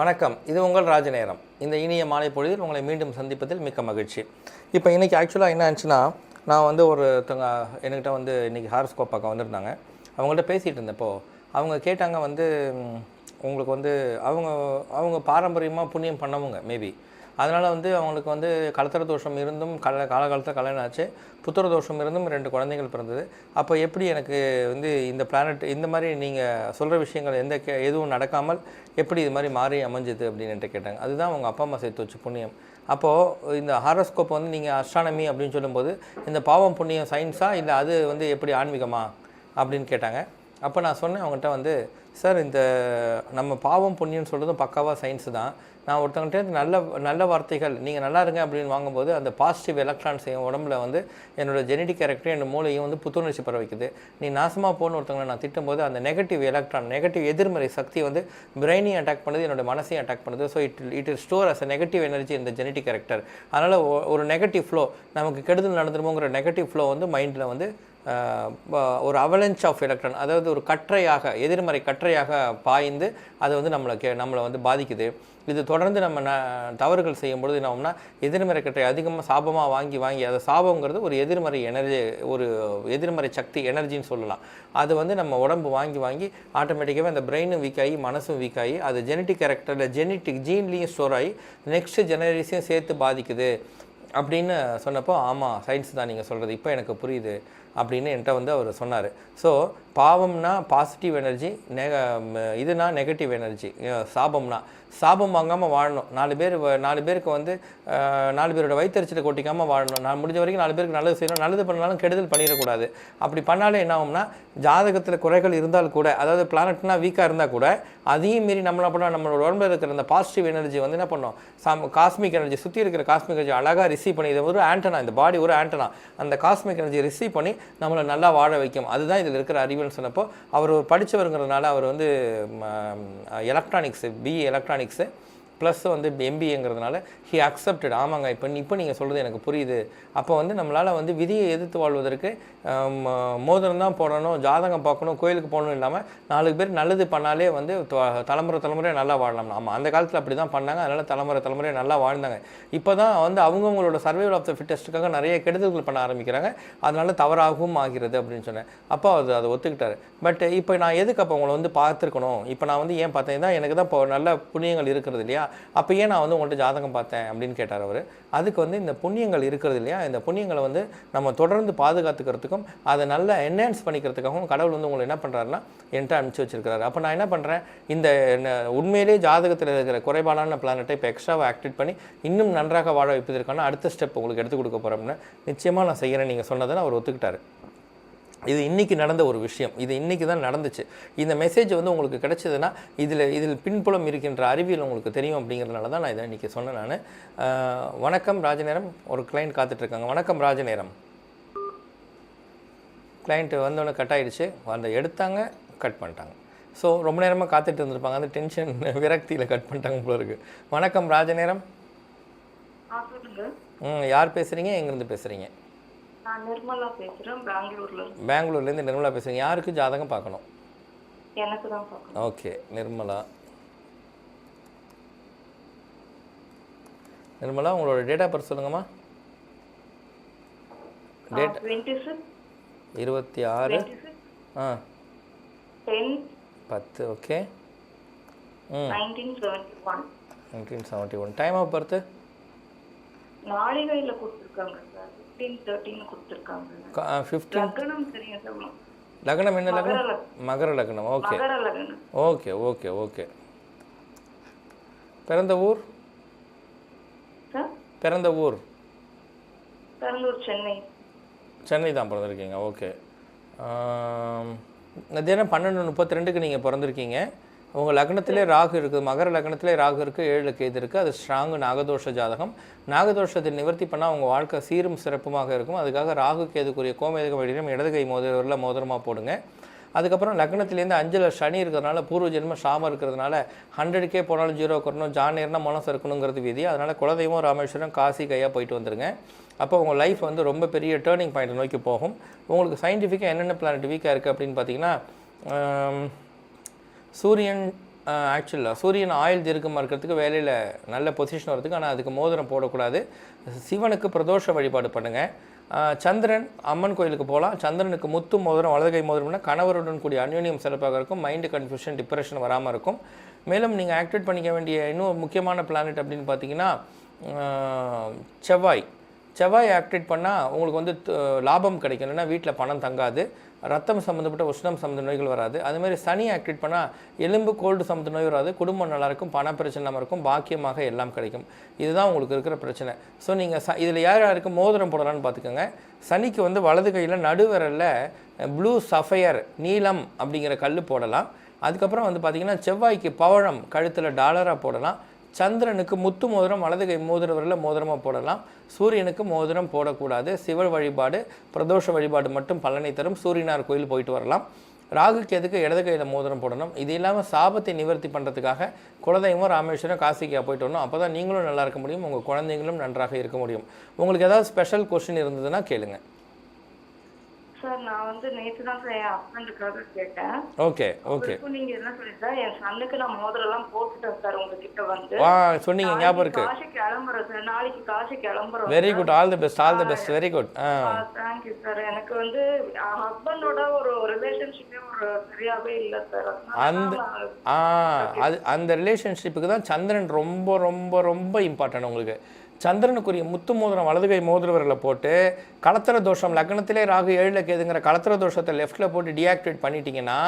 வணக்கம். இது உங்கள் ராஜநேரம். இந்த இனிய மாலை பொழுதில் உங்களை மீண்டும் சந்திப்பதில் மிக்க மகிழ்ச்சி. இப்போ இன்றைக்கி ஆக்சுவலாக என்ன ஆச்சுன்னா, நான் வந்து ஒருத்தவங்க என்கிட்ட வந்து இன்றைக்கி ஹாரோஸ்கோப் பார்க்க வந்திருந்தாங்க. அவங்கள்ட்ட பேசிகிட்டு இருந்தப்போ அவங்க கேட்டாங்க வந்து, உங்களுக்கு வந்து அவங்க பாரம்பரியமாக புண்ணியம் பண்ணவங்க மேபி. அதனால் வந்து அவங்களுக்கு வந்து கலத்திர தோஷம் இருந்தும் காலகாலத்தில் கல்யாணம் ஆச்சு. புத்திர தோஷம் இருந்தும் 2 குழந்தைகள் பிறந்தது. அப்போ எப்படி எனக்கு வந்து இந்த பிளானட் இந்த மாதிரி நீங்கள் சொல்கிற விஷயங்கள் எதுவும் நடக்காமல் எப்படி இது மாதிரி மாறி அமைஞ்சுது அப்படின்னு என்கிட்ட கேட்டாங்க. அதுதான் அவங்க அப்பா அம்மா சேர்த்து வச்சு புண்ணியம். அப்போது இந்த ஹாரோஸ்கோப் வந்து நீங்கள் அஸ்ட்ரானமி அப்படின்னு சொல்லும்போது இந்த பாவம் புண்ணியம் சயின்ஸா இல்லை அது வந்து எப்படி ஆன்மீகமா அப்படின்னு கேட்டாங்க. அப்போ நான் சொன்னேன் அவங்ககிட்ட வந்து, சார் இந்த நம்ம பாவம் புண்ணியம்னு சொல்கிறதும் பக்காவாக சயின்ஸு தான். நான் ஒருத்தவங்கள்ட்ட நல்ல வார்த்தைகள் நீங்கள் நல்லா இருங்க அப்படின்னு வாங்கும்போது அந்த பாசிட்டிவ் எலக்ட்ரான்ஸ் என் உடம்புல வந்து என்னோடய ஜெனடிக் கேரக்டர் என் மூளையும் வந்து புத்துணர்ச்சி பெற வைக்குது. நீ நாசமாக போகணும் ஒருத்தவங்களை நான் திட்டும்போது அந்த நெகட்டிவ் நெகட்டிவ் எதிர்மறை சக்தி வந்து பிரெயினையும் அட்டாக் பண்ணுது, என்னோடய மனசையும் அட்டாக் பண்ணுது. So it store as a negative energy இந்த ஜெனடிக் கேரக்டர். அதனால் ஒரு நெகட்டிவ் ஃப்ளோ நமக்கு கெடுதல் நடந்துருமோங்கிற நெகட்டிவ் ஃப்ளோ வந்து மைண்டில் வந்து ஒரு அவலன்ச் ஆஃப் எலக்ட்ரான், அதாவது ஒரு கற்றையாக எதிர்மறை கற்றையாக பாய்ந்து அது வந்து நம்மளை வந்து பாதிக்குது. இது தொடர்ந்து நம்ம தவறுகள் செய்யும்பொழுது என்ன ஆகும்னா எதிர்மறை கற்றை அதிகமாக சாபமாக வாங்கி அதை சாபங்கிறது ஒரு எதிர்மறை எனர்ஜி, ஒரு எதிர்மறை சக்தி எனர்ஜின்னு சொல்லலாம். அது வந்து நம்ம உடம்பு வாங்கி ஆட்டோமேட்டிக்காகவே அந்த பிரெயினும் வீக் ஆகி மனசும் வீக் ஆகி அது ஜெனட்டிக் கேரக்டரில் ஜெனட்டிக் ஜீன்லேயும் ஸ்டோர் ஆகி நெக்ஸ்ட் ஜெனரேஷனையும் சேர்த்து பாதிக்குது அப்படின்னு சொன்னப்போ, ஆமாம் சயின்ஸ் தான் நீங்கள் சொல்கிறது, இப்போ எனக்கு புரியுது அப்படின்னு என்கிட்ட வந்து அவர் சொன்னார். ஸோ பாவம்னா பாசிட்டிவ் எனர்ஜி, இதுனா நெகட்டிவ் எனர்ஜி. சாபம் வாங்காமல் வாழணும். 4 பேருக்கு வந்து 4 பேரோட வயிற்றுச்சலை கொட்டிக்காமல் வாழணும். நான் முடிஞ்ச வரைக்கும் 4 பேருக்கு நல்லது செய்யணும். நல்லது பண்ணாலும் கெடுதல் பண்ணிடக்கூடாது. அப்படி பண்ணாலே என்ன ஆகும்னா, ஜாதகத்தில் குறைகள் இருந்தால் கூட, அதாவது பிளானட்னா வீக்காக இருந்தால் கூட அதையும் மீறி நம்மளோட உடம்புல இருக்கிற அந்த பாசிட்டிவ் எனர்ஜி வந்து என்ன பண்ணோம், காஸ்மிக் எனர்ஜி சுற்றி இருக்கிற காஸ்மிக் எனர்ஜி அழகாக ரிசீவ் பண்ணி, இது ஒரு ஆண்டனா, இந்த பாடி ஒரு ஆண்டனா, அந்த காஸ்மிக் எனர்ஜி ரிசீவ் பண்ணி நம்மளை நல்லா வாழ வைக்கும். அதுதான் இதில் இருக்கிற அறிவியல்னு சொன்னப்போ, அவர் படித்தவருங்கிறதுனால அவர் வந்து எலக்ட்ரானிக்ஸு, பிஇ எலக்ட்ரானிக்ஸு ப்ளஸ் வந்து எம்பிஏங்கிறதுனால ஹி அக்செப்டட். ஆமாங்க, இப்போ நீங்கள் சொல்கிறது எனக்கு புரியுது. அப்போ வந்து நம்மளால் வந்து விதியை எதிர்த்து வாழ்வதற்கு மோதிரம் தான் போடணும், ஜாதகம் பார்க்கணும், கோயிலுக்கு போகணும் இல்லாமல் 4 பேர் நல்லது பண்ணாலே வந்து தலைமுறை நல்லா வாழலாம். ஆமாம், அந்த காலத்தில் அப்படி தான் பண்ணாங்க. அதனால் தலைமுறை நல்லா வாழ்ந்தாங்க. இப்போ தான் வந்து அவங்கவுங்களோட சர்வைவல் ஆஃப் த ஃபிட்டஸ்ட்டுக்காக நிறைய கெடுதல்கள் பண்ண ஆரம்பிக்கிறாங்க. அதனால தவறாகவும் ஆகிறது அப்படின்னு சொன்னேன். அப்போ அதை ஒத்துக்கிட்டார். பட் இப்போ நான் எதுக்கு அப்போ உங்களை வந்து பார்த்துருக்கணும், இப்போ நான் வந்து ஏன் பார்த்தேன் தான் எனக்கு தான் இப்போ நல்ல புண்ணியங்கள் இருக்கிறது இல்லையா, அப்போ ஏன் நான் வந்து உங்கள்கிட்ட ஜாதகம் பார்த்தேன் அப்படின்னு கேட்டார் அவர். அதுக்கு வந்து இந்த புண்ணியங்கள் இருக்கிறது இல்லையா, இந்த புண்ணியங்களை வந்து நம்ம தொடர்ந்து பாதுகாத்துக்கிறதுக்கும் அதை நல்லா என்ஹான்ஸ் பண்ணிக்கிறதுக்காகவும் கடவுள் வந்து உங்களை என்ன பண்ணுறாருன்னா என்கிட்ட அனுப்பிச்சி வச்சிருக்கிறாரு. அப்போ நான் என்ன பண்ணுறேன், இந்த உண்மையிலே ஜாதகத்தில் இருக்கிற குறைபாடான பிளானட்டை இப்போ எக்ஸ்ட்ராவாக ஆக்டிவேட் பண்ணி இன்னும் நன்றாக வாழ வைப்பதற்கான அடுத்த ஸ்டெப் உங்களுக்கு எடுத்து கொடுக்க போகிறோம்னு நிச்சயமாக நான் செய்கிறேன் நீங்கள் சொன்னதை அவர் ஒத்துக்கிட்டார். இது இன்றைக்கி நடந்த ஒரு விஷயம், இது இன்றைக்கி தான் நடந்துச்சு. இந்த மெசேஜ் வந்து உங்களுக்கு கிடைச்சதுன்னா இதில் பின்புலம் இருக்கின்ற அறிவியல் உங்களுக்கு தெரியும் அப்படிங்கிறதுனால தான் நான் இதை இன்றைக்கி சொன்னேன். நான் வணக்கம் ராஜநேரம், ஒரு கிளைண்ட் காத்துட்ருக்காங்க. வணக்கம் ராஜநேரம். கிளைண்ட்டு வந்தோடனே கட் ஆகிடுச்சு, எடுத்தாங்க கட் பண்ணிட்டாங்க. ஸோ ரொம்ப நேரமாக காத்துட்டு இருந்திருப்பாங்க, அந்த டென்ஷன் விரக்தியில் கட் பண்ணிட்டாங்க போல இருக்குது. வணக்கம் ராஜநேரம். யார் பேசுகிறீங்க, எங்கேருந்து பேசுகிறீங்க? நான் நிர்மலா பேசுறேன், பெங்களூர்லேருந்து நிர்மலா பேசுகிறீங்க. யாருக்கு ஜாதகம் பார்க்கணும்? எனக்கு தான் பார்க்கணும். ஓகே நிர்மலா, உங்களோட டேட் ஆஃப் பர்த் சொல்லுங்கம்மா. Date 26 10 okay 1971. Time of birth நாளிகையில் கொடுத்துருக்காங்க சார், 15-13 கொடுத்துருக்காங்க. 15 லக்னம் தெரியும். லக்னம் என்ன லக்னம்? மகர லக்னம். Okay okay okay okay. பிறந்த ஊர்? பிறந்த ஊர் சென்னை தான் பிறந்திருக்கீங்க. ஓகே. தினம் 12:32 நீங்கள் பிறந்திருக்கீங்க. உங்கள் லக்னத்திலே ராகு இருக்குது, மகர லக்னத்திலே ராகு இருக்குது, 7 கேது இருக்குது. அது ஸ்ட்ராங்கு நாகதோஷ ஜாதகம். நாகதோஷத்தை நிவர்த்தி பண்ணால் உங்கள் வாழ்க்கை சீரும் சிறப்புமாக இருக்கும். அதுக்காக ராகு கேதுக்குரிய கோமேதக வழியிலும் இடது கை மோதிரமாக போடுங்க. அதுக்கப்புறம் லக்னத்திலேருந்து 5ல் சனி இருக்கிறதுனால பூர்வ ஜென்ம சாமம் இருக்கிறதுனால 100K போனாலும் 0 வரணும், ஜானேர்னா மனசு இருக்கணுங்கிறது விதி. அதனால் குலதெய்வம் ராமேஸ்வரம் காசி கையாக போயிட்டு வந்துடுங்க. அப்போ உங்கள் லைஃப் வந்து ரொம்ப பெரிய டேர்னிங் பாயிண்ட் நோக்கி போகும். உங்களுக்கு சயின்டிஃபிக்காக என்னென்ன பிளானட் வீக்காக இருக்குது அப்படின்னு பார்த்தீங்கன்னா, சூரியன் ஆக்சுவலாக சூரியன் ஆயில் தீர்க்கமாக இருக்கிறதுக்கு வேலையில் நல்ல பொசிஷன் வரதுக்கு, ஆனால் அதுக்கு மோதிரம் போடக்கூடாது. சிவனுக்கு பிரதோஷ வழிபாடு பண்ணுங்கள். சந்திரன் அம்மன் கோயிலுக்கு போகலாம். சந்திரனுக்கு முத்து மோதிரம் வலது கை மோதிரம்னா கணவருடன் கூடிய அந்யோன்யம் சிறப்பாக இருக்கும். மைண்டு கன்ஃபியூஷன் டிப்ரெஷன் வராமல் இருக்கும். மேலும் நீங்கள் ஆக்டிவேட் பண்ணிக்க வேண்டிய இன்னும் முக்கியமான பிளானட் அப்படின்னு பார்த்தீங்கன்னா செவ்வாய் ஆக்டிவேட் பண்ணால் உங்களுக்கு வந்து லாபம் கிடைக்கும். இல்லைன்னா வீட்டில் பணம் தங்காது. ரத்தம் சம்மந்தப்பட்ட உஷ்ணம் சம்மந்த நோய்கள் வராது. அதுமாதிரி சனி ஆக்டிவேட் பண்ணால் எலும்பு கோல்டு சம்மந்த நோய் வராது. குடும்பம் நல்லாயிருக்கும். பண பிரச்சனை இல்லாமல் இருக்கும். பாக்கியமாக எல்லாம் கிடைக்கும். இதுதான் உங்களுக்கு இருக்கிற பிரச்சனை. ஸோ நீங்கள் இதில் யார் யாருக்கு மோதிரம் போடலான்னு பார்த்துக்கோங்க. சனிக்கு வந்து வலது கையில் நடுவிரலில் ப்ளூ சஃபயர் நீலம் அப்படிங்கிற கல் போடலாம். அதுக்கப்புறம் வந்து பார்த்திங்கன்னா செவ்வாய்க்கு பவழம் கழுத்தில் டாலராக போடலாம். சந்திரனுக்கு முத்து மோதிரம் வலது கை மோதிரவரில் மோதிரமாக போடலாம். சூரியனுக்கு மோதிரம் போடக்கூடாது. சிவ வழிபாடு பிரதோஷ வழிபாடு மட்டும் பலனை தரும். சூரியனார் கோயில் போயிட்டு வரலாம். ராகு கேதுக்கு இடது கையில் மோதிரம் போடணும். இது இல்லாமல் சாபத்தை நிவர்த்தி பண்ணுறதுக்காக குலதெய்வம் ராமேஸ்வரம் காசிக்கா போயிட்டு வரணும். அப்போ தான் நீங்களும் நல்லா இருக்க முடியும். உங்கள் குழந்தைங்களும் நன்றாக இருக்க முடியும். உங்களுக்கு ஏதாவது ஸ்பெஷல் கொஸ்டின் இருந்ததுன்னா கேளுங்க. சார் நான் வந்து நேற்று தான் சார் என் ஹஸ்பண்டுக்காக கேட்டேன். ஓகே. நீங்க என்ன சொல்லிட்டு என் சன்னுக்கு நான் மோதிரம்லாம் போட்டுட்டேன் சார் உங்ககிட்ட வந்து. சொன்னீங்க, ஞாபகம் இருக்கு. காசி கிளம்புறேன் சார், நாளைக்கு காசி கிளம்புறோம். Very good, all the best, very good. Thank you sir. எனக்கு வந்து ஹஸ்பண்டோட ஒரு ரிலேஷன்ஷிப்பே ஒரு சரியாவே இல்லை சார். அந்த ரிலேஷன்ஷிப்புக்கு தான் சந்திரன் ரொம்ப ரொம்ப ரொம்ப இம்பார்ட்டன்ட். உங்களுக்கு சந்திரனுக்குரிய முத்து மோதிரம் வலது கை மோதிரவரில் போட்டு கலத்திர தோஷம் லக்னத்திலே ராகு 7ல் கேதுங்கிற கலத்திர தோஷத்தை லெஃப்ட்டில் போட்டு டீஆக்டிவேட் பண்ணிட்டீங்கன்னா,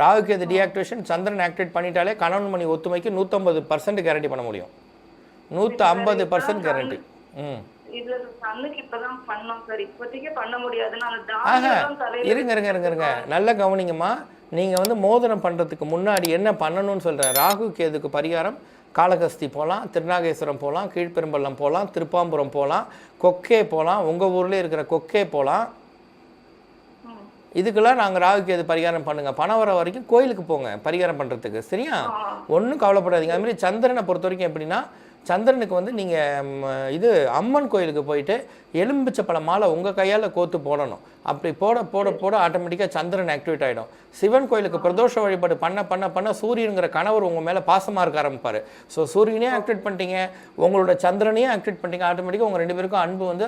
ராகு கேது டீஆக்டிவேஷன் சந்திரன் ஆக்டிவேட் பண்ணிட்டாலே கணவன் மணி ஒத்துமைக்கு 150% கேரண்டி பண்ண முடியும். 150% கேரண்டி. இதுல சன்னுக்கு இப்பதான் பண்ணோம் சார். இப்போதைக்கு பண்ண முடியாது. இருங்க நல்ல கவனிங்கம்மா. நீங்கள் வந்து மோதிரம் பண்ணுறதுக்கு முன்னாடி என்ன பண்ணணும்னு சொல்கிறேன். ராகு கேதுக்கு பரிகாரம் காளகஸ்தி போகலாம், திருநாகேஸ்வரம் போகலாம், கீழ்பெரும்பள்ளம் போகலாம், திருப்பாம்புரம் போகலாம், கொக்கே போகலாம், உங்கள் ஊரில் இருக்கிற கொக்கே போகலாம். இதுக்கெல்லாம் நாங்கள் ராகு கேது பரிகாரம் பண்ணுங்கள். பணம் வர வரைக்கும் கோயிலுக்கு போங்க பரிகாரம் பண்ணுறதுக்கு. சரியா? ஒன்றும் கவலைப்படாதீங்க. அதுமாதிரி சந்திரனை பொறுத்த வரைக்கும் எப்படின்னா, சந்திரனுக்கு வந்து நீங்கள் அம்மன் கோயிலுக்கு போயிட்டு எலும்பிச்சை பழ மாலை உங்கள் கையால் கோத்து போடணும். அப்படி போட ஆட்டோமேட்டிக்காக சந்திரன் ஆக்டிவேட் ஆகிடும். சிவன் கோயிலுக்கு பிரதோஷ வழிபாடு பண்ண சூரியனுங்கிற கணவர் உங்கள் மேலே பாசமாக இருக்க ஆரம்பிப்பார். ஸோ சூரியனே ஆக்டிவேட் பண்ணிட்டீங்க, உங்களோட சந்திரனையும் ஆக்டிவேட் பண்ணிட்டீங்க. ஆட்டோமேட்டிக்காக உங்கள் 2 பேருக்கும் அன்பு வந்து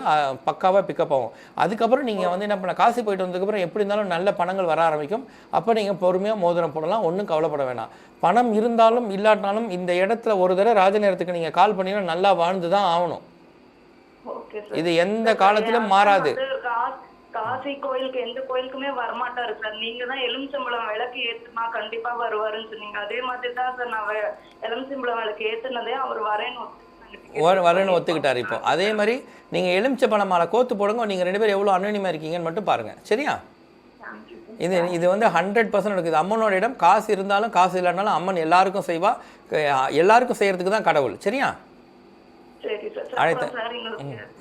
பக்காவாக பிக்கப் ஆகும். அதுக்கப்புறம் நீங்கள் வந்து என்ன பண்ண, காசி போயிட்டு வந்ததுக்கப்புறம் எப்படி இருந்தாலும் நல்ல பணங்கள் வர ஆரம்பிக்கும். அப்போ நீங்கள் பொறுமையாக மோதிரம் போடலாம். ஒன்றும் கவலைப்பட வேணாம். பணம் இருந்தாலும் இல்லாட்டாலும் இந்த இடத்துல ஒரு தடவை ராஜ நேரத்துக்கு நீங்கள் கால் பண்ணினா நல்லா வாழ்ந்து தான் ஆகணும். இது எந்த காலத்திலும் மாறாது. காசி கோயிலுக்கு எந்த கோயிலுக்குமே வரமாட்டாரு சார். நீங்க தான் எலுமிச்சம்பழம் விளக்கு ஏத்துமா கண்டிப்பா வருவாருன்னு சொன்னீங்க. அதே மாதிரி தான் சார் நான் எலுமிச்சம்பழம் விளக்கு ஏத்துனதே அவர் வரேன்னு ஒத்துக்கிட்டாரு. இப்போ அதே மாதிரி நீங்க எலுமிச்சம்பழம் மாலை கோத்து போடுங்க. நீங்க 2 பேரும் எவ்வளவு அன்யோன்யமா இருக்கீங்கன்னு மட்டும் பாருங்க. சரியா? இது வந்து 100% இருக்குது. அம்மனோட இடம். காசு இருந்தாலும் காசு இல்லைனாலும் அம்மன் எல்லாருக்கும் செய்வா. எல்லாருக்கும் செய்யறதுக்கு தான் கடவுள். சரியா?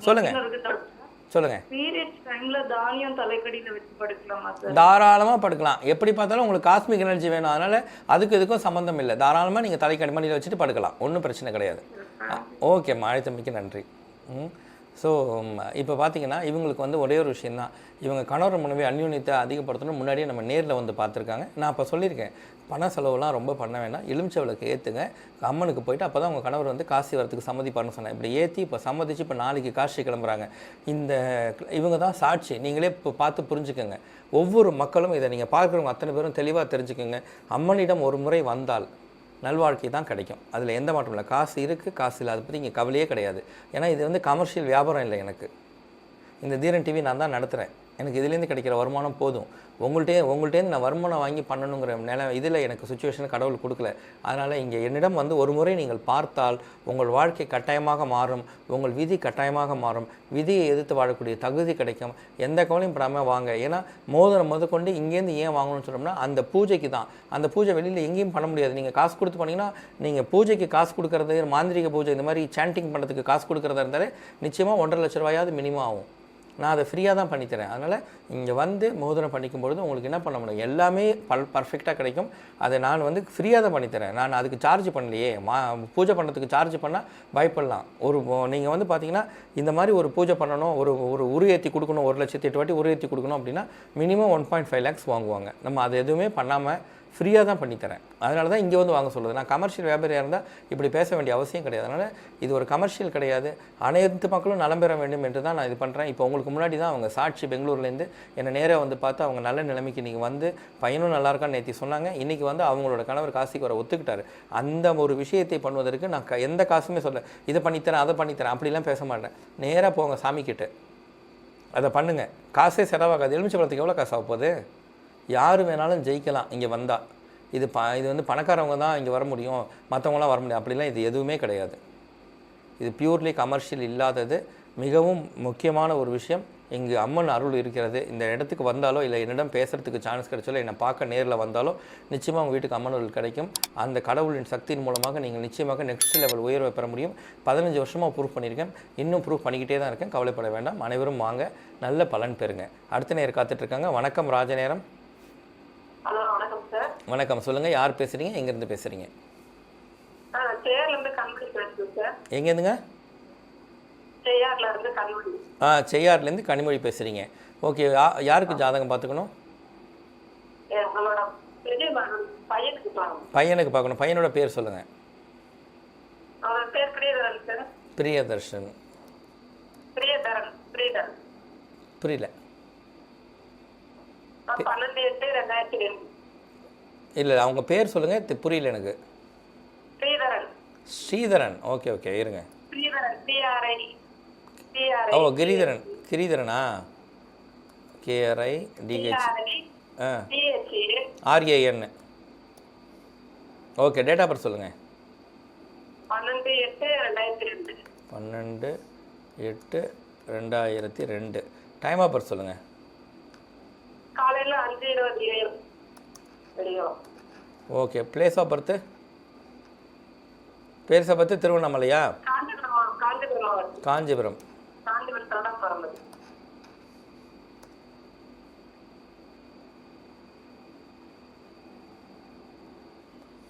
சொல்லுங்க. தாராளமாக படுக்கலாம். எப்படி பார்த்தாலும் உங்களுக்கு காஸ்மிக் எனர்ஜி வேணும். அதனால அதுக்கு இதுக்கும் சம்மந்தம் இல்லை. தாராளமாக நீங்கள் தலைக்கு அடிமணியில் வச்சுட்டு படுக்கலாம். ஒன்றும் பிரச்சனை கிடையாது. ஓகேம்மா, அழைத்தமைக்கு நன்றி. ஸோ இப்போ பார்த்தீங்கன்னா இவங்களுக்கு வந்து ஒரே ஒரு விஷயந்தான். இவங்க கணவர் மனைவி அந்யோன்யத்தை அதிகப்படுத்தணும். முன்னாடியே நம்ம நேரில் வந்து பார்த்துருக்காங்க. நான் இப்போ சொல்லியிருக்கேன், பண செலவுலாம் ரொம்ப பண்ண வேண்டாம். எலுமிச்சை விளக்கு ஏற்றுங்க அம்மனுக்கு போயிட்டு. அப்போ தான் உங்கள் கணவர் வந்து காசி வரத்துக்கு சம்மதிப்பாருன்னு சொன்னேன். இப்படி ஏற்றி இப்போ சம்மதிச்சு இப்போ நாளைக்கு காசி கிளம்புறாங்க. இவங்க தான் சாட்சி. நீங்களே இப்போ பார்த்து புரிஞ்சுக்கோங்க. ஒவ்வொரு மக்களும் இதை நீங்கள் பார்க்குறவங்க அத்தனை பேரும் தெளிவாக தெரிஞ்சுக்கோங்க. அம்மனிடம் ஒரு முறை வந்தால் நல்வாழ்க்கை தான் கிடைக்கும். அதில் எந்த மாற்றம் இல்லை. காசு இருக்குது, காசு இல்லை, அதை பற்றி இங்கே கவலையே கிடையாது. ஏன்னா இது வந்து கமர்ஷியல் வியாபாரம் இல்லை. எனக்கு இந்த தீரன் டிவி நான் தான் நடத்துகிறேன். எனக்கு இதுலேருந்து கிடைக்கிற வருமானம் போதும். உங்கள்கிட்டேருந்து நான் வருமானம் வாங்கி பண்ணணுங்கிற இதில் எனக்கு சுச்சுவேஷன் கடவுள் கொடுக்கல. அதனால் இங்கே என்னிடம் வந்து ஒரு முறை நீங்கள் பார்த்தால் உங்கள் வாழ்க்கை கட்டாயமாக மாறும். உங்கள் விதி கட்டாயமாக மாறும். விதியை எதிர்த்து வாழக்கூடிய தகுதி கிடைக்கும். எந்த கவலையும் படாமல் வாங்க. ஏன்னா மோதிரம் முதற்கொண்டு இங்கேருந்து ஏன் வாங்கணும்னு சொன்னோம்னா அந்த பூஜைக்கு தான். அந்த பூஜை வெளியில் எங்கேயும் பண்ண முடியாது. நீங்கள் காசு கொடுத்து பண்ணிங்கன்னா, நீங்கள் பூஜைக்கு காசு கொடுக்குறது, மாந்திரிக பூஜை இந்த மாதிரி சாண்டிங் பண்ணுறதுக்கு காசு கொடுக்குறதா இருந்தாலே நிச்சயமாக 1.5 லட்ச ரூபாயாவது மினிமம் ஆகும். நான் அதை ஃப்ரீயாக தான் பண்ணித்தரேன். அதனால் இங்கே வந்து மோதிரம் பண்ணிக்கும்பொழுது உங்களுக்கு என்ன பண்ண முடியும், எல்லாமே பர்ஃபெக்டாக கிடைக்கும். அதை நான் வந்து ஃப்ரீயாக தான் பண்ணித்தரேன். நான் அதுக்கு சார்ஜ் பண்ணலையே. பூஜை பண்ணுறதுக்கு சார்ஜ் பண்ணால் பயப்படலாம். நீங்கள் வந்து பார்த்தீங்கன்னா இந்த மாதிரி ஒரு பூஜை பண்ணணும், ஒரு உரு ஏற்றி கொடுக்கணும், 1,08,000 வாட்டி உரு ஏற்றி கொடுக்கணும் அப்படின்னா மினிமம் 1.5 lakhs வாங்குவாங்க. நம்ம அது எதுவுமே பண்ணாமல் ஃப்ரீயாக தான் பண்ணித்தரேன். அதனால தான் இங்கே வந்து வாங்க சொல்லுது. நான் கமர்ஷியல் வியாபாரியாக இருந்தால் இப்படி பேச வேண்டிய அவசியம் கிடையாது. அதனால் இது ஒரு கமர்ஷியல் கிடையாது. அனைத்து மக்களும் நலம் பெற வேண்டும் என்று தான் நான் இது பண்ணுறேன். இப்போ உங்களுக்கு முன்னாடி தான் அவங்க சாட்சி பெங்களூர்லேருந்து என்னை நேராக வந்து பார்த்து அவங்க நல்ல நிலைமைக்கு நீங்கள் வந்து பையனும் நல்லா இருக்கான்னு நேற்று சொன்னாங்க. இன்றைக்கி வந்து அவங்களோட கணவர் காசிக்கு வர ஒத்துக்கிட்டாரு. அந்த ஒரு விஷயத்தை பண்ணுவதற்கு நான் எந்த காசுமே சொல்ல இதை பண்ணித்தரேன் அதை பண்ணித்தரேன் அப்படிலாம் பேச மாட்டேன். நேராக போங்க சாமிக்கிட்ட, அதை பண்ணுங்கள், காசே செலவாகாது. எலுமிச்சம்பழத்துக்கு எவ்வளோ காசு ஆக போகுது? யார் வேணாலும் ஜெயிக்கலாம் இங்கே வந்தால். இது வந்து பணக்காரவங்க தான் இங்கே வர முடியும், மற்றவங்களாம் வர முடியும் அப்படிலாம் இது எதுவுமே கிடையாது. இது பியூர்லி கமர்ஷியல் இல்லாதது. மிகவும் முக்கியமான ஒரு விஷயம். இங்கு அம்மன் அருள் இருக்கிறது. இந்த இடத்துக்கு வந்தாலோ இல்லை என்னிடம் பேசுகிறதுக்கு சான்ஸ் கிடைச்சாலோ என்னை பார்க்க நேரில் வந்தாலோ நிச்சயமாக உங்கள் வீட்டுக்கு அம்மன் அருள் கிடைக்கும். அந்த கடவுளின் சக்தியின் மூலமாக நீங்கள் நிச்சயமாக நெக்ஸ்ட் லெவல் உயர்வை பெற முடியும். 15 வருஷமாக ப்ரூவ் பண்ணியிருக்கேன், இன்னும் ப்ரூவ் பண்ணிக்கிட்டே தான் இருக்கேன். கவலைப்பட வேண்டாம். அனைவரும் வாங்க, நல்ல பலன் பெறுங்க. அடுத்த நேரம் காத்துட்ருக்காங்க. வணக்கம் ராஜநேரம். ஹலோ வணக்கம் சார். வணக்கம், சொல்லுங்கள். யார் பேசுகிறீங்க, எங்கேருந்து பேசுகிறீங்க? சேரிலேருந்து கண்மணி பேசுகிறேன் சார். எங்கேருந்துங்க? செய்யார்லேருந்து கண்மணி. செய்யார்லேருந்து கனிமொழி பேசுகிறீங்க. ஓகே, யாருக்கு ஜாதகம் பார்த்துக்கணும்? உங்களோட பெரிய பையனுக்கு பார்க்கணும். பையனுக்கு பார்க்கணும். பையனோட பேர் சொல்லுங்கள். அவரோட பேர் பிரியதரன் சார். பிரியதர்ஷன். பிரியதரன். புரியல. 12/8/2002. இல்லை, அவங்க பேர் சொல்லுங்கள், புரியல எனக்கு. ஸ்ரீதரன். ஸ்ரீதரன். ஓகே ஓகே, இருங்க. ஸ்ரீதரன். PRI. ஓ, கிரிதரனா? KRIDH. RAN. Okay, date of birth சொல்லுங்கள். 12/8/2002. 12/8/2002. டைம் ஆஃப் பர்த் சொல்லுங்கள். காலையில் 5:20 okay, place of birth? Place of birth திருவண்ணாமலையா? காஞ்சிபுரம்.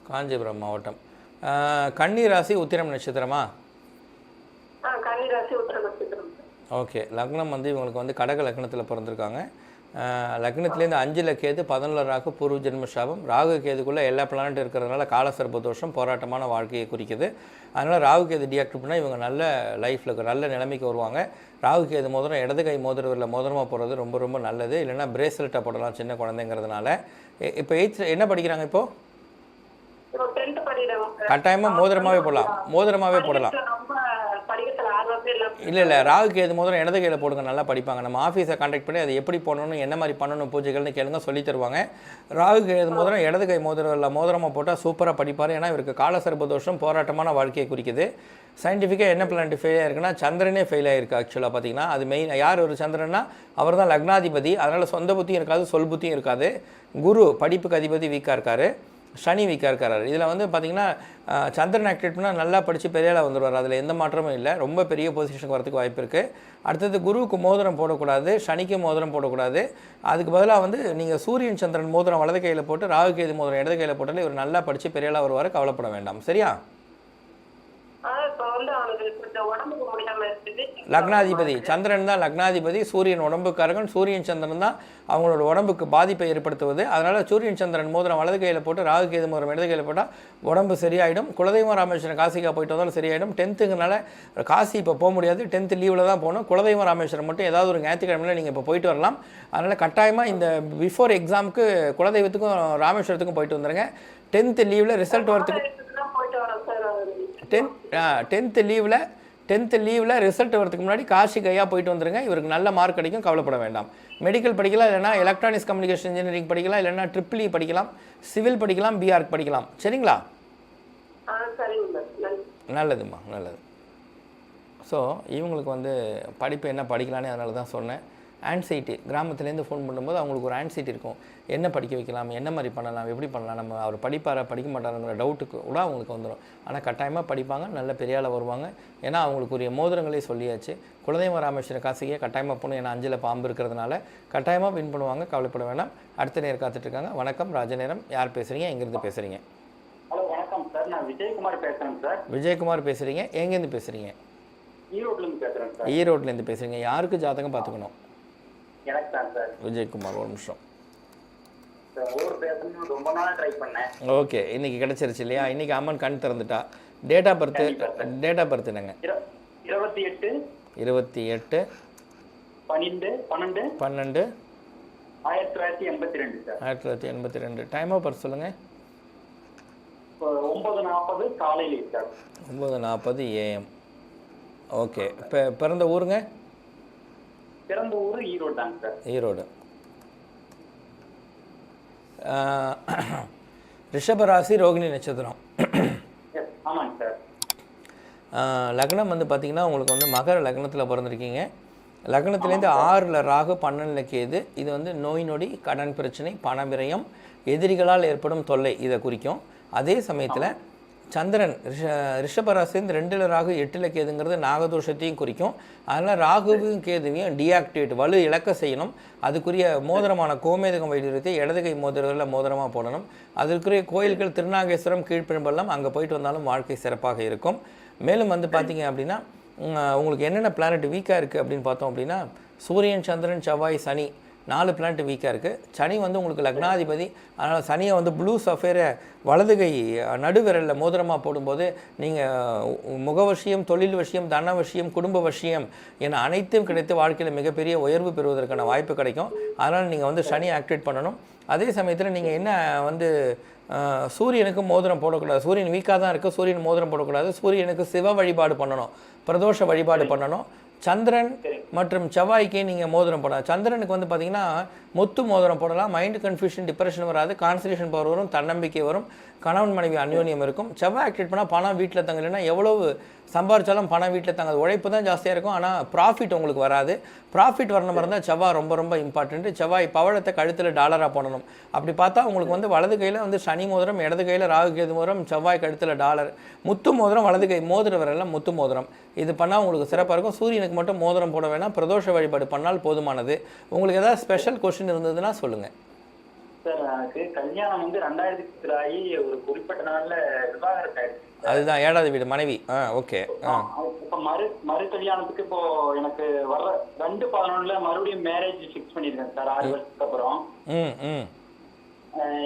காஞ்சிபுரம் மாவட்டம். கன்னி ராசி உத்திரம் நட்சத்திரமா? கன்னி ராசி உத்திரம் நட்சத்திரம். ஓகே, லக்னம் வந்து இவங்களுக்கு வந்து கடக லக்னத்தில் பிறந்திருக்காங்க. லக்னத்துலேருந்து 5ல் கேது, 11ல் ராகு, பூர்வ ஜென்ம சாபம். ராகு கேதுக்குள்ளே எல்லா பிளானட் இருக்கிறதுனால காலசர்ப தோஷம், போராட்டமான வாழ்க்கையை குறிக்குது. அதனால் ராகு கேது டீஆக்டிவ் பண்ணால் இவங்க நல்ல லைஃப்பில் நல்ல நிலைமைக்கு வருவாங்க. ராகு கேது மோதிரம் இடது கை மோதிரவில் மோதிரமாக போடுறது ரொம்ப ரொம்ப நல்லது. இல்லைன்னா பிரேஸ்லெட்டை போடலாம் சின்ன குழந்தைங்கிறதுனால. இப்போ 8th என்ன படிக்கிறாங்க? இப்போது கட்டாயமாக மோதிரமாகவே போடலாம். இல்லை, ராகு கேது மோதிரம் இடது கையில் போடுங்க, நல்லா படிப்பாங்க. நம்ம ஆஃபீஸை கான்டாக்ட் பண்ணி அதை எப்படி போடணும், என்ன மாதிரி பண்ணணும், பூஜைகள்னு கேளுங்க, சொல்லி தருவாங்க. ராகு கேது மோதிரம் இடது கை மோதிரமாக போட்டால் சூப்பராக படிப்பார். ஏன்னா இவருக்கு காலசர்ப தோஷம், போராட்டமான வாழ்க்கையை குறிக்குது. சயின்டிஃபிக்காக என்ன பிளானட் ஃபெயில் ஆயிருக்குன்னா சந்திரனே ஃபெயில் ஆயிருக்கு. ஆக்சுவலாக பார்த்தீங்கன்னா அது மெயின். யார் ஒரு சந்திரன்னா அவர் தான் லக்னாதிபதி. அதனால் சொந்த புத்தியும் இருக்காது, சொல் புத்தியும் இருக்காது. குரு படிப்புக்கு அதிபதி வீக்காக இருக்கார், சனி வீக்காக இருக்கார். இதில் வந்து பார்த்திங்கன்னா சந்திரன் ஆக்டிவேட் பண்ணால் நல்லா படித்து பெரியாளாக வந்துடுவார். அதில் எந்த மாற்றமும் இல்லை. ரொம்ப பெரிய பொசிஷனுக்கு வரதுக்கு வாய்ப்பு இருக்குது. அடுத்தது குருவுக்கு மோதிரம் போடக்கூடாது, சனிக்கு மோதிரம் போடக்கூடாது. அதுக்கு பதிலாக வந்து நீங்கள் சூரியன் சந்திரன் மோதிரம் வலது கையில் போட்டு ராகு கேது மோதிரம் இடது கையில் போட்டாலே இவர் நல்லா படித்து பெரியாளாக வருவார். கவலைப்பட வேண்டாம். சரியா? லக்னாதிபதி சந்திரன் தான் லக்னாதிபதி. சூரியன் உடம்புக்காரகன். சூரியன் சந்திரன் தான் அவங்களோட உடம்புக்கு பாதிப்பை ஏற்படுத்துவது. அதனால் சூரியன் சந்திரன் மோதிரம் வலது கையில் போட்டு ராகு கேது மோதிரம் இடது கையில் போட்டால் உடம்பு சரியாயிடும். குலதெய்வம் ராமேஸ்வரம் காசிக்கா போயிட்டு வந்தாலும் சரியாயிடும். 10ங்கிறனால காசி இப்போ போக முடியாது, 10th லீவில் தான் போகணும். குலதெய்வம் ராமேஸ்வரம் மட்டும் ஏதாவது ஒரு ஞாயிற்றுக்கிழமையில் நீங்கள் இப்போ போயிட்டு வரலாம். அதனால் கட்டாயமாக இந்த பிஃபோர் எக்ஸாமுக்கு குலதெய்வத்துக்கும் ராமேஸ்வரத்துக்கும் போயிட்டு வந்துடுங்க. 10th லீவில் ரிசல்ட் வரத்துக்கு 10th லீவில் ரிசல்ட் வரதுக்கு முன்னாடி காசி கையாக போயிட்டு வந்துருங்க. இவருக்கு நல்ல மார்க் கிடைக்கும், கவலைப்பட வேண்டாம். மெடிக்கல் படிக்கலாம், இல்லைனா எலக்ட்ரானிக்ஸ் கம்யூனிகேஷன் இன்ஜினியரிங் படிக்கலாம், இல்லைனா ட்ரிபிள் படிக்கலாம், சிவில் படிக்கலாம், பிஆர்க் படிக்கலாம். சரிங்களா? நல்லதும்மா, நல்லது. ஸோ இவங்களுக்கு வந்து படிப்பு என்ன படிக்கலான்னு அதனால தான் சொன்னேன். ஆன்சைட்டி கிராமத்துலேருந்து ஃபோன் பண்ணும்போது அவங்களுக்கு ஒரு ஆன்சைட்டி இருக்கும். என்ன படிக்க வைக்கலாம், என்ன மாதிரி பண்ணலாம், எப்படி பண்ணலாம், நம்ம அவர் படிப்பாரா படிக்க மாட்டாருங்கிற டவுட்டுக்கு கூட அவங்களுக்கு வந்துடும். ஆனால் கட்டாயமாக படிப்பாங்க, நல்ல பெரியாள வருவாங்க. ஏன்னா அவங்களுக்குரிய மோதிரங்களே சொல்லியாச்சு. குலதெய்வ ராமேஸ்வர காசிக்கே கட்டாயமாக போகணும். ஏன்னா 5ல் பாம்பு இருக்கிறதுனால கட்டாயமாக வின் பண்ணுவாங்க. கவலைப்பட வேண்டாம். அடுத்த நேரம் காத்துட்ருக்காங்க. வணக்கம் ராஜநேரம். யார் பேசுகிறீங்க, எங்கேருந்து பேசுகிறீங்க? ஹலோ வணக்கம் சார், நான் விஜயகுமார் பேசுகிறேன் சார். விஜயகுமார் பேசுகிறீங்க, எங்கேருந்து பேசுகிறீங்க? ஈரோட்லேருந்து பேசுகிறேன் சார். ஈரோட்லேருந்து பேசுகிறீங்க. யாருக்கு ஜாதகம் பார்த்துக்கணும்? எனக்கு தான் சார். விஜயகுமார், ஒரு நிமிஷம். சார் ஓவர் பேசணும்னு ரொம்ப நாள் ட்ரை பண்ணேன். ஓகே, இன்றைக்கி கிடச்சிருச்சு இல்லையா? இன்றைக்கி அம்மன் கண் திறந்துட்டா. டேட் ஆஃப் பர்த்து என்னங்க? 28 28 12 12 1982 சார். 1982. டைம் ஆஃப் பர்த் சொல்லுங்கள். 9:40 காலையிலே சார். 9:40 AM. ஓகே, இப்போ பிறந்த ஊருங்க? பிறந்த ஊர் ஈரோடு தாங்க சார். ஈரோடு. ரிஷபராசி, ரோகிணி நட்சத்திரம். ஆமாங்க சார். லக்னம் வந்து பார்த்திங்கன்னா உங்களுக்கு வந்து மகர லக்னத்தில் பிறந்திருக்கீங்க. லக்னத்துலேருந்து 6ல் ராகு, 12ல் கேது. இது வந்து நோய் நொடி, கடன் பிரச்சனை, பண விரயம், எதிரிகளால் ஏற்படும் தொல்லை இதை குறிக்கும். அதே சமயத்தில் சந்திரன் ரிஷபராசிலேருந்து 2ல் ராகு, 8ல் கேதுங்கிறது நாகதோஷத்தையும் குறிக்கும். அதனால் ராகுவையும் கேதுவையும் டீஆக்டிவேட் வலு இழக்க செய்யணும். அதுக்குரிய மோதிரமான கோமேதகம் வைத்தியத்தை இடது கை மோதிரங்களில் மோதிரமாக போடணும். அதற்குரிய கோயில்கள் திருநாகேஸ்வரம், கீழ்ப்பெரும்பள்ளம், அங்கே போயிட்டு வந்தாலும் வாழ்க்கை சிறப்பாக இருக்கும். மேலும் வந்து பார்த்தீங்க அப்படின்னா உங்களுக்கு என்னென்ன பிளானட் வீக்காக இருக்குது அப்படின்னு பார்த்தோம் அப்படின்னா சூரியன், சந்திரன், செவ்வாய், சனி 4 பிளானட் வீக்காக இருக்குது. சனி வந்து உங்களுக்கு லக்னாதிபதி. அதனால் சனியை வந்து ப்ளூ சஃபேரை வலது கை நடுவிரலில் மோதிரமாக போடும்போது நீங்கள் முகவசியம், தொழில் விஷயம், தன விஷயம், குடும்ப விஷயம் என அனைத்தும் கிடைத்து வாழ்க்கையில் மிகப்பெரிய உயர்வு பெறுவதற்கான வாய்ப்பு கிடைக்கும். அதனால் நீங்கள் வந்து சனி ஆக்டிவேட் பண்ணணும். அதே சமயத்தில் நீங்கள் என்ன வந்து சூரியனுக்கு மோதிரம் போடக்கூடாது. சூரியன் வீக்காக தான் இருக்குது, சூரியன் மோதிரம் போடக்கூடாது. சூரியனுக்கு சிவ வழிபாடு பண்ணணும், பிரதோஷ வழிபாடு பண்ணணும். சந்திரன் மற்றும் செவ்வாய்க்கே நீங்கள் மோதிரம் போடலாம். சந்திரனுக்கு வந்து பார்த்திங்கன்னா முத்து மோதிரம் போடலாம். மைண்டு கன்ஃபியூஷன், டிப்ரெஷன் வராது, கான்சன்ட்ரேஷன் பவர் வரும், தன்னம்பிக்கை வரும், கணவன் மனைவி அந்யோன்யம் இருக்கும். செவ்வாய் ஆக்டிவேட் பண்ணால் பணம் வீட்டில் தங்கலைன்னா எவ்வளவு சம்பாரிச்சாலும் பணம் வீட்டில் தங்காது. உழைப்பு தான் ஜாஸ்தியாக இருக்கும், ஆனால் ப்ராஃபிட் உங்களுக்கு வராது. ப்ராஃபிட் வரணும் இருந்தால் செவ்வாய் ரொம்ப ரொம்ப இம்பார்ட்டன்ட்டு. செவ்வாய் பவழத்தை கழுத்தில் டாலராக போடணும். அப்படி பார்த்தா உங்களுக்கு வந்து வலது கையில் வந்து சனி மோதிரம், இடது கையில் ராகு கேது மோதிரம், செவ்வாய் கழுத்தில் டாலர், முத்து மோதிரம், வலது கை மோதிர விரலில் முத்து மோதிரம். இது பண்ணால் உங்களுக்கு சிறப்பாக இருக்கும். சூரியனுக்கு மட்டும் மோதிரம் போட வேணாம், பிரதோஷ வழிபாடு பண்ணால் போதுமானது. உங்களுக்கு ஏதாவது ஸ்பெஷல் கொஸ்டின் இருந்ததுன்னா சொல்லுங்கள். சார் எனக்கு கல்யாணம் வந்து 2000 ஆகி ஒரு குறிப்பிட்ட நாள்ல விவாகரத்து ஆயிடுச்சு. அதுதான் 7வது வீடு மனைவி. ஓகே. இப்போ மறு கல்யாணத்துக்கு இப்போ எனக்கு வர்ற 2/11 மறுபடியும் மேரேஜ் ஃபிக்ஸ் பண்ணிருக்கேன் சார். 6 வருஷத்துக்கு அப்புறம்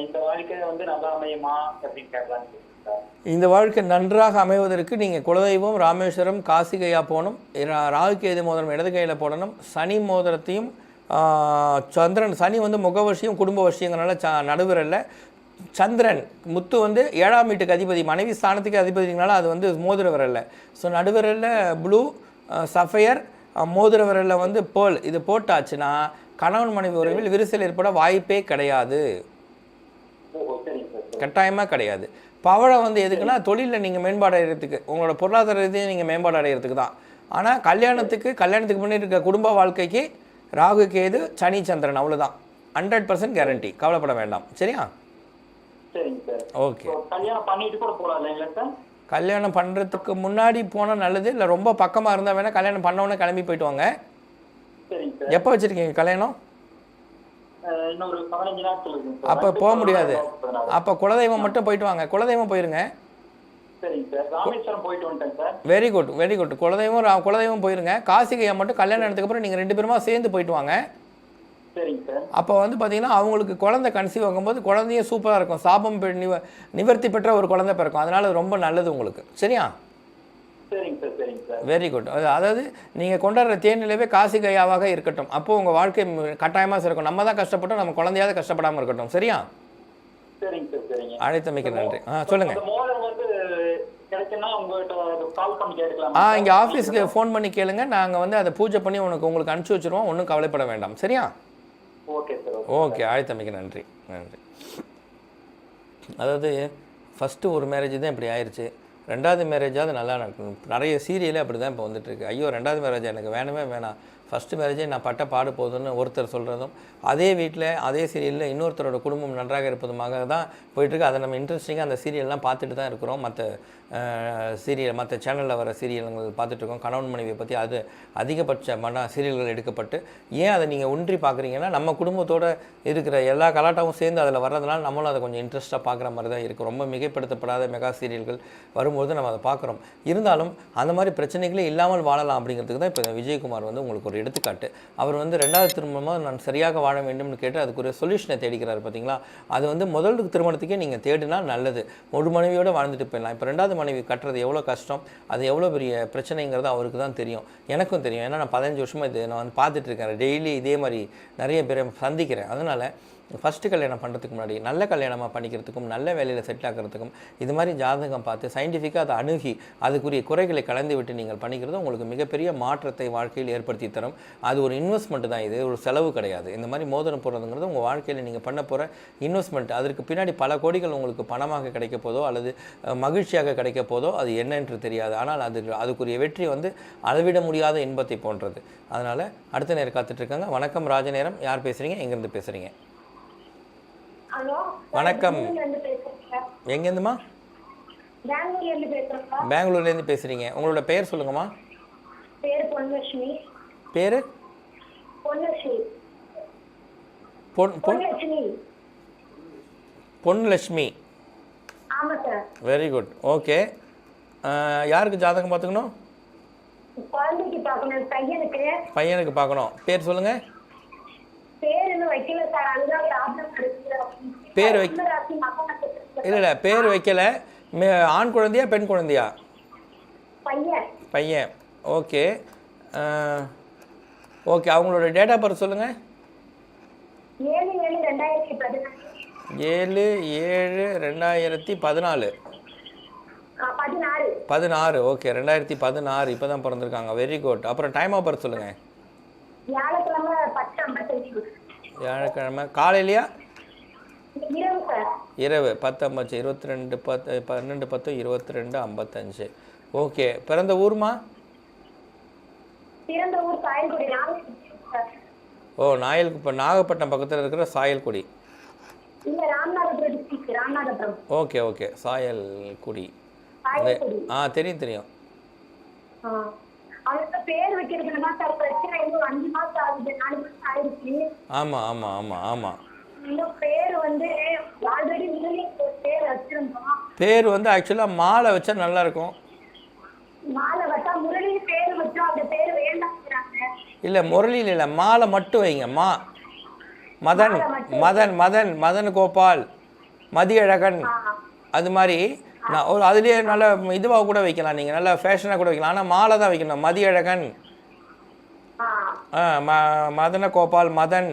இந்த வாழ்க்கை வந்து நல்லா அமையுமா அப்படின்னு கேட்கலாம் சார். இந்த வாழ்க்கை நன்றாக அமைவதற்கு நீங்கள் குலதெய்வம் ராமேஸ்வரம், காசிகையா போகணும். ராகு கேது மோதிரம் இடது கையில் போடணும். சனி மோதிரத்தையும் சந்திரன், சனி வந்து முகவசியம், குடும்ப வசியங்கிறனால நடுவிரலில், சந்திரன் முத்து வந்து 7ஆம் வீட்டுக்கு அதிபதி, மனைவி ஸ்தானத்துக்கு அதிபதினால அது வந்து மோதிர விரலில். ஸோ நடுவிரலில் ப்ளூ சஃபயர், மோதிர விரலில் வந்து பேர்ல். இது போட்டாச்சுன்னா கணவன் மனைவி உறவில் விரிசல் ஏற்பட வாய்ப்பே கிடையாது, கட்டாயமாக கிடையாது. பவழம் வந்து எதுக்குன்னா தொழிலில் நீங்கள் மேம்பாடு அடைகிறதுக்கு, உங்களோட பொருளாதார ரீதியாக நீங்கள் மேம்பாடு அடைகிறதுக்கு தான். ஆனால் கல்யாணத்துக்கு முன்னாடி இருக்க குடும்ப வாழ்க்கைக்கு ராகு கேது சனி சந்திரன் அவ்வளோதான். 100% கேரண்டி, கவலைப்பட வேண்டாம். சரியா? சரிங்க சார். ஓகே. கல்யாணம் பண்ணிட்டு கூட போகலாம் இல்லைங்களா சார்? கல்யாணம் பண்ணுறதுக்கு முன்னாடி போனால் நல்லது. இல்லை ரொம்ப பக்கமாக இருந்தால் வேணால் கல்யாணம் பண்ணவொன்னே கிளம்பி போயிட்டு வாங்க. சரிங்க சார். எப்போ வச்சுருக்கீங்க கல்யாணம்? இன்னொரு 15 நாட்கள் இருக்குங்க சார். அப்போ போக முடியாது. அப்போ குலதெய்வம் மட்டும் போயிட்டு வாங்க. குலதெய்வம் போயிருங்க. சரிங்க சார். ராமேஸ்வரம் போயிட்டு வந்துட்டேன் sir. Very good, very good. குலதெய்வம் போயிருங்க. காசிகையா மட்டும் கல்யாணம் ஆனதுக்கப்புறம் நீங்கள் 2 பேருமா சேர்ந்து போயிட்டு வாங்க. சரிங்க சார். அப்போ வந்து பார்த்தீங்கன்னா அவங்களுக்கு குழந்தை கன்சீவ் ஆகும்போது குழந்தையும் சூப்பராக இருக்கும். சாபம் நிவர்த்தி பெற்ற ஒரு குழந்தை பிறக்கும். அதனால் ரொம்ப நல்லது உங்களுக்கு. சரியா? சரிங்க சார். சரிங்க சார். Very good. அதாவது நீங்கள் கொண்டாடுற தேனிலவே காசிகையாவாக இருக்கட்டும். அப்போது உங்கள் வாழ்க்கை கட்டாயமாக இருக்கும். நம்ம தான் கஷ்டப்பட்டோம், நம்ம குழந்தையாவது கஷ்டப்படாமல் இருக்கட்டும். சரியா? சரிங்க சார். சரிங்க. அழைத்தமைக்கு நன்றி. சொல்லுங்கள். இங்கே ஆஃபீஸ்க்கு ஃபோன் பண்ணி கேளுங்க. நாங்கள் வந்து அதை பூஜை பண்ணி உங்களுக்கு அனுப்பிச்சி வச்சுருவோம். ஒன்றும் கவலைப்பட வேண்டாம். சரியா? Okay sir. ஓகே, அழைத்தமைக்கு நன்றி. அதாவது ஃபஸ்ட்டு ஒரு மேரேஜ் தான் இப்படி ஆயிடுச்சு. 2வது மேரேஜாவது நல்லா நடக்கணும். நிறைய சீரியலே அப்படி தான் இப்போ வந்துட்டுருக்கு. ஐயோ 2வது மேரேஜ் எனக்கு வேணவே வேணாம், ஃபஸ்ட்டு மேரேஜே நான் பட்ட பாடு போதுன்னு ஒருத்தர் சொல்கிறதும், அதே வீட்டில் அதே சீரியலில் இன்னொருத்தரோட குடும்பம் நன்றாக இருப்பதுமாக தான் போயிட்டுருக்கு. அதை நம்ம இன்ட்ரெஸ்டிங்காக அந்த சீரியல்லாம் பார்த்துட்டு தான் இருக்கிறோம். மற்ற சேனலில் வர சீரியல்கள் பார்த்துட்ருக்கோம். கணவன் மனைவியை பற்றி அது அதிகபட்சமான சீரியல்கள் எடுக்கப்பட்டு, ஏன் அதை நீங்கள் ஒன்றி பார்க்குறீங்கன்னா நம்ம குடும்பத்தோடு இருக்கிற எல்லா கலாட்டாவும் சேர்ந்து அதில் வர்றதுனால நம்மளும் அதை கொஞ்சம் இன்ட்ரெஸ்ட்டாக பார்க்குற மாதிரி தான் இருக்குது. ரொம்ப மிகைப்படுத்தப்படாத மெகா சீரியல்கள் வரும்போது நம்ம அதை பார்க்குறோம். இருந்தாலும் அந்த மாதிரி பிரச்சனைகளே இல்லாமல் வாழலாம் அப்படிங்கிறதுக்கு தான் இப்போ விஜயகுமார் வந்து உங்களுக்கு ஒரு ஒரு எடுத்துக்காட்டு. அவர் வந்து 2வது திருமணமாக நான் சரியாக வாழ வேண்டும்னு கேட்டு அதுக்கு ஒரு சொல்யூஷனை தேடிக்கிறாரு பார்த்தீங்களா? அது வந்து முதல் திருமணத்துக்கே நீங்கள் தேடினா நல்லது. ஒரு மனைவியோடு வாழ்ந்துட்டு போயிடலாம். இப்போ 2வது மனைவி கட்டுறது எவ்வளோ கஷ்டம், அது எவ்வளோ பெரிய பிரச்சனைங்கிறது அவருக்கு தான் தெரியும், எனக்கும் தெரியும். ஏன்னா நான் 15 வருஷமாக இது நான் வந்து பார்த்துட்டு இருக்கேன். டெய்லி இதே மாதிரி நிறைய பேரை சந்திக்கிறேன். அதனால் ஃபஸ்ட்டு கல்யாணம் பண்ணுறதுக்கு முன்னாடி நல்ல கல்யாணமாக பண்ணிக்கிறதுக்கும் நல்ல வேலையில் செட்டில் ஆகிறதுக்கும் இது மாதிரி ஜாதகம் பார்த்து சயின்டிஃபிக்காக அதை அணுகி அதுக்குரிய குறைகளை கலந்து விட்டு நீங்கள் பண்ணிக்கிறது உங்களுக்கு மிகப்பெரிய மாற்றத்தை வாழ்க்கையில் ஏற்படுத்தி தரும். அது ஒரு இன்வெஸ்ட்மெண்ட் தான், இது ஒரு செலவு கிடையாது. இந்த மாதிரி மோதிரம் போடுறதுங்கிறது உங்கள் வாழ்க்கையில் நீங்கள் பண்ண போகிற இன்வெஸ்ட்மெண்ட். அதற்கு பின்னாடி பல கோடிகள் உங்களுக்கு பணமாக கிடைக்க போதோ அல்லது மகிழ்ச்சியாக கிடைக்க போதோ அது என்னென்று தெரியாது. ஆனால் அதுக்குரிய வெற்றி வந்து அளவிட முடியாத இன்பத்தை போன்றது. அதனால் அடுத்த நேரம் காத்துட்ருக்காங்க. வணக்கம் ராஜநேரம், யார் பேசுகிறீங்க, எங்கேருந்து பேசுகிறீங்க? வணக்கம், எங்கேருந்துமா? பெங்களூர்லேருந்து பேசுகிறீங்க. உங்களோட பெயர் சொல்லுங்கம்மா. பேர் பொன்லட்சுமி. Very good. ஓகே, யாருக்கு ஜாதகம் பார்த்துக்கணும்? பையனுக்கு பார்க்கணும். பேர் சொல்லுங்க. பேர் இல்லை பேர் வைக்கல. ஆண் குழந்தையா பெண் குழந்தையா? பையன். ஓகே ஓகே, அவங்களோட டேட் ஆஃப் பர்த் சொல்லுங்கள். 7/7/2014. 16. ஓகே, 2016 இப்போ தான் பிறந்திருக்காங்க. Very good. அப்புறம் டைம் ஆஃப் பர்த் சொல்லுங்கள். வியாழக்கிழமை காலையிலையா இரவு? 10:55. 12/10/22 ஓகே. பிறந்த ஊர்மா? ஓ, நாயல்குடி. இப்போ நாகப்பட்டினம் பக்கத்தில் இருக்கிற சாயல்குடி. Okay okay, Sayalkudi. தெரியும் தெரியும். ஆமாம் ஆமாம் ஆமாம் ஆமாம். பேர் வந்து ஆக்சுவலாக மாலை வச்சா நல்லா இருக்கும். இல்லை முரளியில் இல்லை, மாலை மட்டும் வைங்க. மதன் மதன் மதன் மதன் கோபால், மதியழகன், அது மாதிரி நான் ஒரு அதுலேயே நல்ல இதுவாக கூட வைக்கலாம், நீங்கள் நல்லா ஃபேஷனாக கூட வைக்கலாம். ஆனால் மாலை தான் வைக்கணும். மதியழகன், மதன கோபால், மதன்,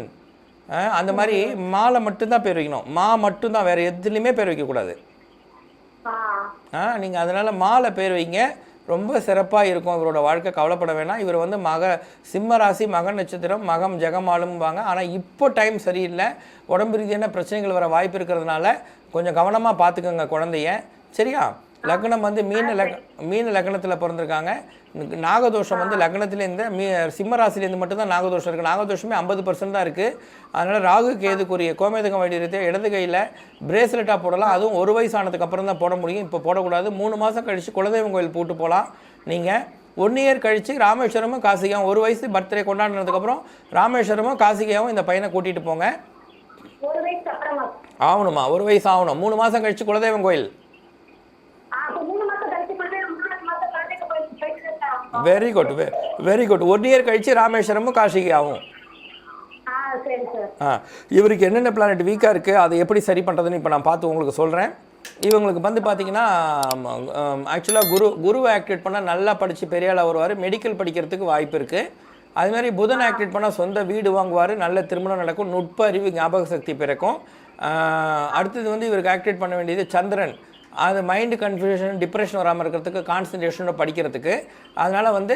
அந்த மாதிரி மாலை மட்டும்தான் பேர் வைக்கணும். மட்டும்தான், வேறு எதுலேயுமே பேர் வைக்கக்கூடாது. நீங்கள் அதனால் மாலை பேர் வைங்க, ரொம்ப சிறப்பாக இருக்கும் இவரோட வாழ்க்கை. கவலைப்பட வேணாம். இவர் வந்து சிம்ம ராசி, மக நட்சத்திரம், மகம் ஜெகமாலும்பாங்க. ஆனால் இப்போ டைம் சரியில்லை, உடம்பு ரீதியான பிரச்சனைகள் வர வாய்ப்பு இருக்கிறதுனால கொஞ்சம் கவனமாக பார்த்துக்கோங்க குழந்தைய, சரியா? லக்னம் வந்து மீன லக்னத்தில் பிறந்திருக்காங்க. நாகதோஷம் வந்து லக்னத்துலேருந்து சிம்ம ராசிலேருந்து மட்டும்தான் நாகதோஷம் இருக்குது. நாகதோஷமே 50% தான் இருக்குது. அதனால் ராகு கேதுக்குரிய கோமேதகம் வைத்தியத்தை இடது கையில் பிரேஸ்லெட்டாக போடலாம். அதுவும் 1 வயசு ஆனதுக்கு அப்புறம் தான் போட முடியும், இப்போ போடக்கூடாது. 3 மாதம் கழித்து குலதெய்வம் கோயில் போட்டு போகலாம். நீங்கள் 1 இயர் கழித்து ராமேஸ்வரமும் காசிகாவும் 1 வயசு பர்த்டே கொண்டாடினதுக்கப்புறம் ராமேஸ்வரமும் காசிகாவும் இந்த பையனை கூட்டிகிட்டு போங்க. ஆகணுமா? 1 வயசு ஆகணும். 3 மாதம் கழித்து குலதெய்வம் கோயில். Very good very good. 1 year கழிச்சு ராமேஸ்வரமும் காசிகாவும். இவருக்கு என்னென்ன பிளானட் வீக்காக இருக்குது, அதை எப்படி சரி பண்ணுறதுன்னு இப்போ நான் பார்த்து உங்களுக்கு சொல்கிறேன். இவங்களுக்கு வந்து பார்த்தீங்கன்னா ஆக்சுவலாக குருவை ஆக்டிவேட் பண்ணால் நல்லா படித்து பெரிய ஆளாக வருவார். மெடிக்கல் படிக்கிறதுக்கு வாய்ப்பு இருக்குது. அதுமாதிரி புதன் ஆக்டிவேட் பண்ணால் சொந்த வீடு வாங்குவார், நல்ல திருமணம் நடக்கும், நுட்ப அறிவு ஞாபக சக்தி பிறக்கும். அடுத்தது வந்து இவருக்கு ஆக்டிவேட் பண்ண வேண்டியது சந்திரன். அது மைண்டு கன்ஃபியூஷன், டிப்ரெஷன் வராமல் இருக்கிறதுக்கு, கான்சன்ட்ரேஷனோட படிக்கிறதுக்கு. அதனால் வந்து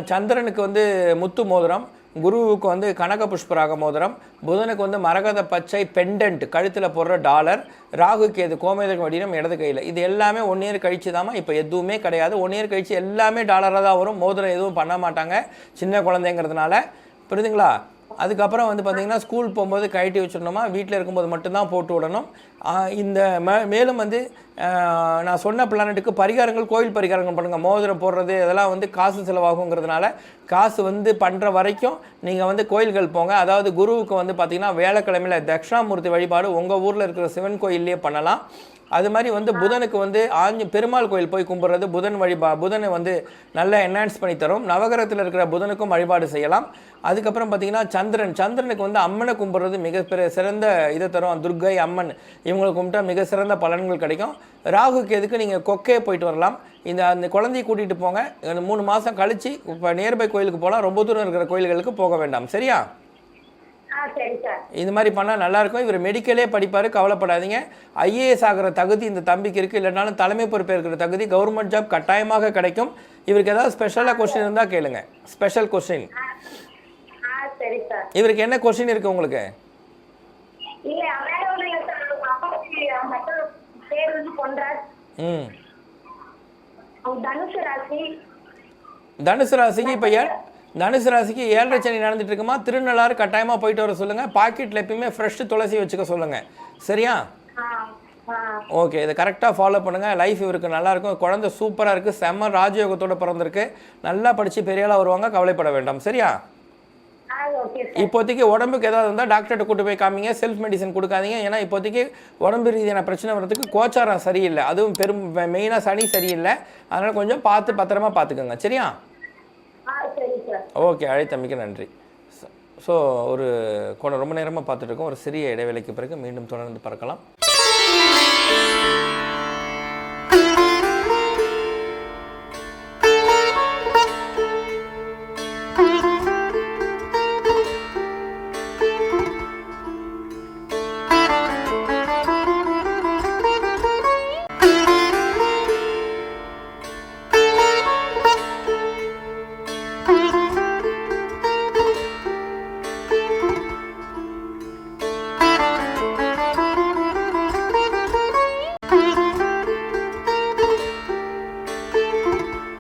சந்திரனுக்கு வந்து முத்து மோதிரம், குருவுக்கு வந்து கனக புஷ்பராக மோதிரம், புதனுக்கு வந்து மரகத பச்சை பெண்டன்ட் கழுத்தில் போடுற டாலர், ராகு கேது கோமேதக வடிவம் இடது கையில். இது எல்லாமே 1 இயர் கழிச்சு தாமா. இப்போ எதுவுமே கிடையாது. 1 இயர் கழிச்சு எல்லாமே டாலராக தான் வரும். மோதிரம் எதுவும் பண்ண மாட்டாங்க சின்ன குழந்தைங்கிறதுனால, புரியுதுங்களா? அதுக்கப்புறம் வந்து பார்த்திங்கன்னா ஸ்கூல் போகும்போது கழட்டி வச்சிடணுமா, வீட்டில் இருக்கும்போது மட்டும்தான் போட்டு விடணும். இந்த மேலும் வந்து நான் சொன்ன பிளானட்டுக்கு பரிகாரங்கள், கோயில் பரிகாரங்கள் பண்ணுங்கள். மோதிரம் போடுறது இதெல்லாம் வந்து காசு செலவாகுங்கிறதுனால காசு வந்து பண்ணுற வரைக்கும் நீங்கள் வந்து கோயில்கள் போங்க. அதாவது குருவுக்கு வந்து பார்த்திங்கன்னா வியாழக்கிழமையில் தட்சிணாமூர்த்தி வழிபாடு உங்கள் ஊரில் இருக்கிற சிவன் கோயிலே பண்ணலாம். அது மாதிரி வந்து புதனுக்கு வந்து பெருமாள் கோயில் போய் கும்பிட்றது புதனை வந்து நல்லா என்ஹான்ஸ் பண்ணி தரும். நவகிரகத்தில் இருக்கிற புதனுக்கும் வழிபாடு செய்யலாம். அதுக்கப்புறம் பார்த்தீங்கன்னா சந்திரனுக்கு வந்து அம்மனை கும்பிட்றது மிகப்பெரிய சிறந்த இதை தரும். துர்க்கை, அம்மன் இவங்களை கும்பிட்டா மிக சிறந்த பலன்கள் கிடைக்கும். ராகுக்கு எதுக்கு நீங்கள் கொக்கே போயிட்டு வரலாம். அந்த குழந்தையை கூட்டிகிட்டு போங்க. 3 மாதம் கழித்து இப்போ நியர்பை கோயிலுக்கு போகலாம். ரொம்ப தூரம் இருக்கிற கோயில்களுக்கு போக வேண்டாம். சரியா? இந்த மாதிரி பண்ணால் நல்லாயிருக்கும். இவர் மெடிக்கலே படிப்பார், கவலைப்படாதீங்க. ஐஏஎஸ் ஆகிற தகுதி இந்த தம்பிக்கு இருக்குது. இல்லைனாலும் தலைமை பொறுப்பேற்கிற தகுதி, கவர்மெண்ட் ஜாப் கட்டாயமாக கிடைக்கும். இவருக்கு ஏதாவது ஸ்பெஷலாக கொஸ்டின் இருந்தால் கேளுங்க. Special question. இவருக்கு என்ன கொஸ்டின் இருக்குது உங்களுக்கு? தனுசு ராசிக்கு இப்போ தனுசு ராசிக்கு 7.5 சனி நடந்துட்டு இருக்குமா? திருநள்ளாறு கட்டாயமாக போயிட்டு வர சொல்லுங்கள். பாக்கெட்டில் எப்பயுமே ஃப்ரெஷ் துளசி வச்சுக்க சொல்லுங்கள். சரியா? ஓகே, இதை கரெக்டாக ஃபாலோ பண்ணுங்கள். லைஃப் இவருக்கு நல்லாயிருக்கும். குழந்தை சூப்பராக இருக்குது. செம்ம ராஜயோகத்தோடு பிறந்திருக்கு. நல்லா படித்து பெரியாளாக வருவாங்க. கவலைப்பட வேண்டாம். சரியா? இப்போதைக்கு உடம்புக்கு ஏதாவது இருந்தால் டாக்டர்கிட்ட கூட்டு போய் காமிங்க. செல்ஃப் மெடிசன் கொடுக்காதீங்க. ஏன்னா இப்போதைக்கு உடம்பு ரீதியான பிரச்சனை வர்றதுக்கு கோச்சாரம் சரியில்லை. அதுவும் மெயினாக சனி சரியில்லை. அதனால் கொஞ்சம் பத்திரமா பார்த்துக்கோங்க. சரியா? ஓகே, அழைத்தமைக்கு நன்றி. ஸோ ரொம்ப நேரமாக பார்த்துட்டு இருக்கோம். ஒரு சிறிய இடைவேளைக்கு பிறகு மீண்டும் தொடர்ந்து பார்க்கலாம்.